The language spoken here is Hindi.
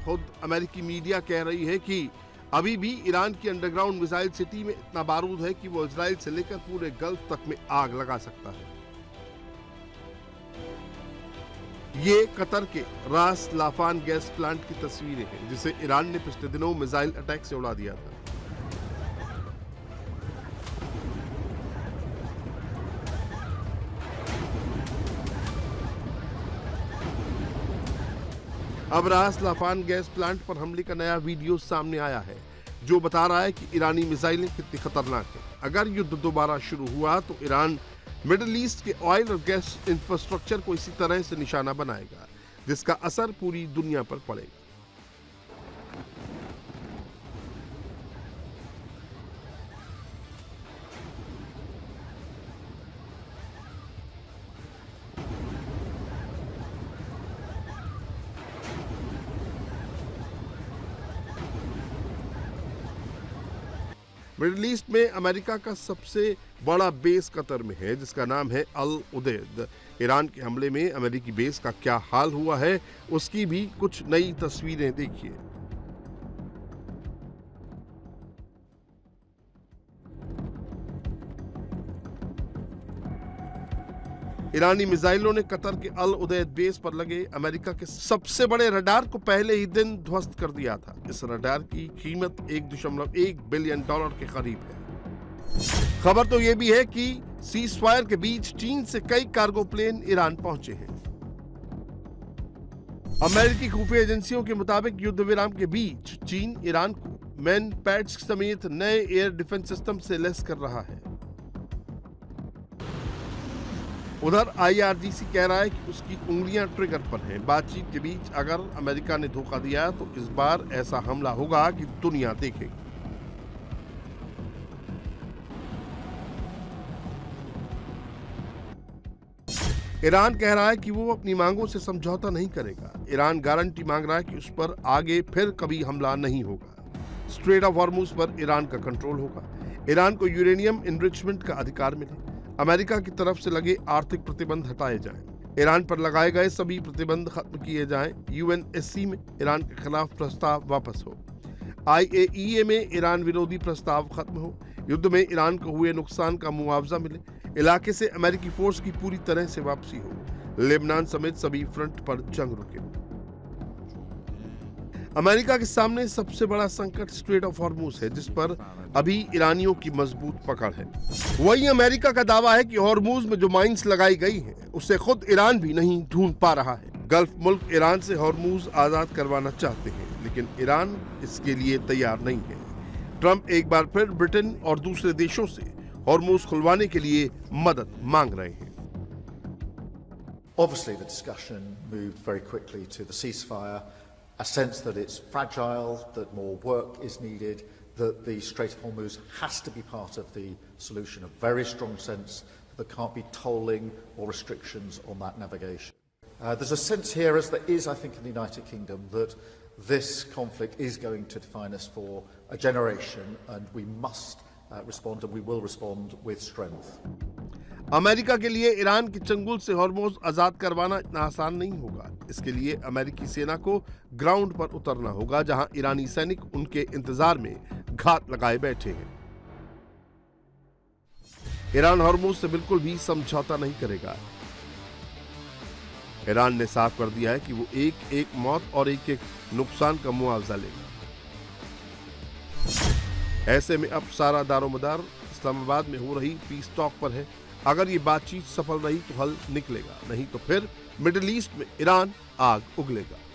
खुद अमेरिकी मीडिया कह रही है कि अभी भी ईरान की अंडरग्राउंड मिसाइल सिटी में इतना बारूद है कि वो इजराइल से लेकर पूरे गल्फ तक में आग लगा सकता है। ये कतर के रास लाफान गैस प्लांट की तस्वीरें हैं, जिसे ईरान ने पिछले दिनों मिसाइल अटैक से उड़ा दिया था। अब रास लाफान गैस प्लांट पर हमले का नया वीडियो सामने आया है, जो बता रहा है कि ईरानी मिसाइलें कितनी खतरनाक हैं। अगर युद्ध दोबारा शुरू हुआ तो ईरान मिडिल ईस्ट के ऑयल और गैस इंफ्रास्ट्रक्चर को इसी तरह से निशाना बनाएगा, जिसका असर पूरी दुनिया पर पड़ेगा। मिडिल ईस्ट में अमेरिका का सबसे बड़ा बेस कतर में है, जिसका नाम है अल उदैद। ईरान के हमले में अमेरिकी बेस का क्या हाल हुआ है, उसकी भी कुछ नई तस्वीरें देखिए। ईरानी मिसाइलों ने कतर के अल उदैद बेस पर लगे अमेरिका के सबसे बड़े रडार को पहले ही दिन ध्वस्त कर दिया था। इस रडार की कीमत $1.1 बिलियन के करीब है। खबर तो यह भी है कि सीजफायर के बीच चीन से कई कार्गो प्लेन ईरान पहुंचे हैं। अमेरिकी खुफिया एजेंसियों के मुताबिक युद्ध विराम के बीच चीन ईरान को मैन पैड्स समेत नए एयर डिफेंस सिस्टम से लैस कर रहा है। उधर IRGC कह रहा है कि उसकी उंगलियां ट्रिगर पर हैं। बातचीत के बीच अगर अमेरिका ने धोखा दिया तो इस बार ऐसा हमला होगा कि दुनिया देखेगी। ईरान कह रहा है कि वो अपनी मांगों से समझौता नहीं करेगा। ईरान गारंटी मांग रहा है कि उस पर आगे फिर कभी हमला नहीं होगा। स्ट्रेट ऑफ हॉर्मुज पर ईरान का कंट्रोल होगा। ईरान को यूरेनियम इनरिचमेंट का अधिकार मिले। अमेरिका की तरफ से लगे आर्थिक प्रतिबंध हटाए जाएं। ईरान पर लगाए गए सभी प्रतिबंध खत्म किए जाएं। UNSC में ईरान के खिलाफ प्रस्ताव वापस हो। IAEA में ईरान विरोधी प्रस्ताव खत्म हो। युद्ध में ईरान को हुए नुकसान का मुआवजा मिले। इलाके से अमेरिकी फोर्स की पूरी तरह से वापसी हो। लेबनान समेत सभी फ्रंट पर जंग रुके। अमेरिका के सामने सबसे बड़ा संकट स्ट्रेट ऑफ हॉर्मुज है, जिस पर अभी ईरानियों की मजबूत पकड़ है। वहीं अमेरिका का दावा है कि हॉर्मुज में जो माइंस लगाई गई हैं, उसे खुद ईरान भी नहीं ढूंढ पा रहा है। गल्फ मुल्क ईरान से हॉर्मुज आजाद करवाना चाहते हैं, लेकिन ईरान इसके लिए तैयार नहीं है। ट्रंप एक बार फिर ब्रिटेन और दूसरे देशों से हॉर्मुज खुलवाने के लिए मदद मांग रहे हैं। Obviously, the discussion moved very quickly to the ceasefire, a sense that it's fragile, that more work is needed, that the Strait of Hormuz has to be part of the solution, a very strong sense that there can't be tolling or restrictions on that navigation. There's a sense here, as there is, I think, in the United Kingdom, that this conflict is going to define us for a generation, and we must respond, and we will respond with strength. America के लिए ईरान के चंगुल से हॉर्मुज आजाद करवाना इतना आसान नहीं होगा। इसके लिए अमेरिकी सेना को ग्राउंड पर उतरना होगा, जहां ईरानी सैनिक उनके इंतजार में घात लगाए बैठे हैं। ईरान हॉर्मुज से बिल्कुल भी समझौता नहीं करेगा। ईरान ने साफ कर दिया है कि वो एक एक मौत और एक एक नुकसान का मुआवजा लेगा। ऐसे में अब सारा दारोमदार इस्लामाबाद में हो रही पीस टॉक पर है। अगर ये बातचीत सफल रही तो हल निकलेगा, नहीं तो फिर मिडिल ईस्ट में ईरान आग उगलेगा।